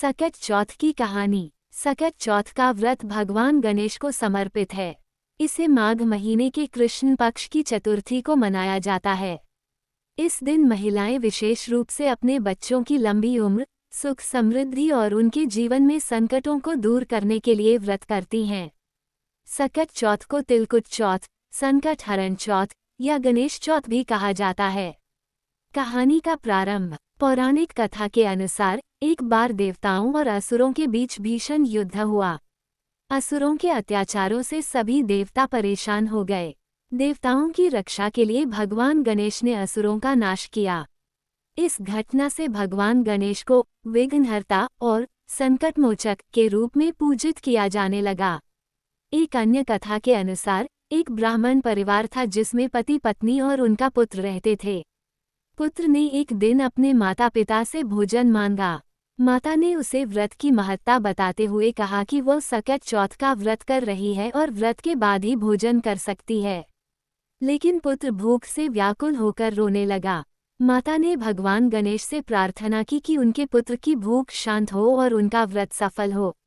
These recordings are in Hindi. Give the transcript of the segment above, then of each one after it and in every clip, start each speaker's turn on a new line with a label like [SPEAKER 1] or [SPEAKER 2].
[SPEAKER 1] सकट चौथ की कहानी। सकट चौथ का व्रत भगवान गणेश को समर्पित है। इसे माघ महीने के कृष्ण पक्ष की चतुर्थी को मनाया जाता है। इस दिन महिलाएं विशेष रूप से अपने बच्चों की लंबी उम्र, सुख समृद्धि और उनके जीवन में संकटों को दूर करने के लिए व्रत करती हैं। सकट चौथ को तिलकुट चौथ, संकट हरण चौथ या गणेश चौथ भी कहा जाता है। कहानी का प्रारंभ। पौराणिक कथा के अनुसार एक बार देवताओं और असुरों के बीच भीषण युद्ध हुआ। असुरों के अत्याचारों से सभी देवता परेशान हो गए। देवताओं की रक्षा के लिए भगवान गणेश ने असुरों का नाश किया। इस घटना से भगवान गणेश को विघ्नहर्ता और संकटमोचक के रूप में पूजित किया जाने लगा। एक अन्य कथा के अनुसार एक ब्राह्मण परिवार था जिसमें पति पत्नी और उनका पुत्र रहते थे। पुत्र ने एक दिन अपने माता पिता से भोजन मांगा। माता ने उसे व्रत की महत्ता बताते हुए कहा कि वो सकट चौथ का व्रत कर रही है और व्रत के बाद ही भोजन कर सकती है। लेकिन पुत्र भूख से व्याकुल होकर रोने लगा। माता ने भगवान गणेश से प्रार्थना की कि उनके पुत्र की भूख शांत हो और उनका व्रत सफल हो।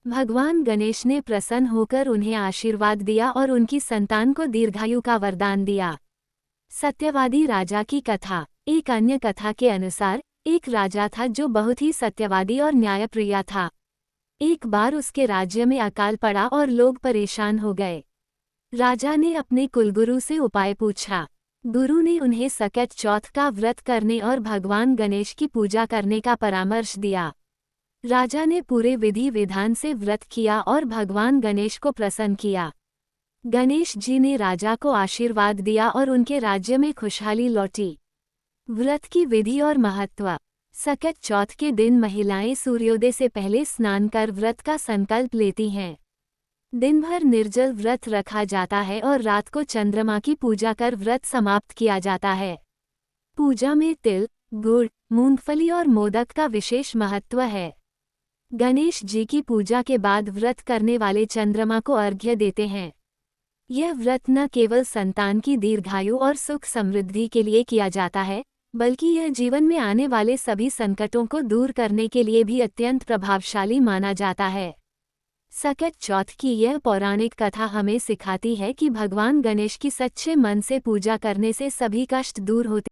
[SPEAKER 1] भगवान गणेश ने प्रसन्न होकर उन्हें आशीर्वाद दिया और उनकी संतान को दीर्घायु का वरदान दिया। सत्यवादी राजा की कथा। एक अन्य कथा के अनुसार एक राजा था जो बहुत ही सत्यवादी और न्यायप्रिय था। एक बार उसके राज्य में अकाल पड़ा और लोग परेशान हो गए। राजा ने अपने कुलगुरु से उपाय पूछा। गुरु ने उन्हें सकट चौथ का व्रत करने और भगवान गणेश की पूजा करने का परामर्श दिया। राजा ने पूरे विधि विधान से व्रत किया और भगवान गणेश को प्रसन्न किया। गणेश जी ने राजा को आशीर्वाद दिया और उनके राज्य में खुशहाली लौटी। व्रत की विधि और महत्व। सकट चौथ के दिन महिलाएं सूर्योदय से पहले स्नान कर व्रत का संकल्प लेती हैं। दिन भर निर्जल व्रत रखा जाता है और रात को चंद्रमा की पूजा कर व्रत समाप्त किया जाता है। पूजा में तिल, गुड़, मूंगफली और मोदक का विशेष महत्व है। गणेश जी की पूजा के बाद व्रत करने वाले चंद्रमा को अर्घ्य देते हैं। यह व्रत न केवल संतान की दीर्घायु और सुख समृद्धि के लिए किया जाता है, बल्कि यह जीवन में आने वाले सभी संकटों को दूर करने के लिए भी अत्यंत प्रभावशाली माना जाता है। सकट चौथ की यह पौराणिक कथा हमें सिखाती है कि भगवान गणेश की सच्चे मन से पूजा करने से सभी कष्ट दूर होते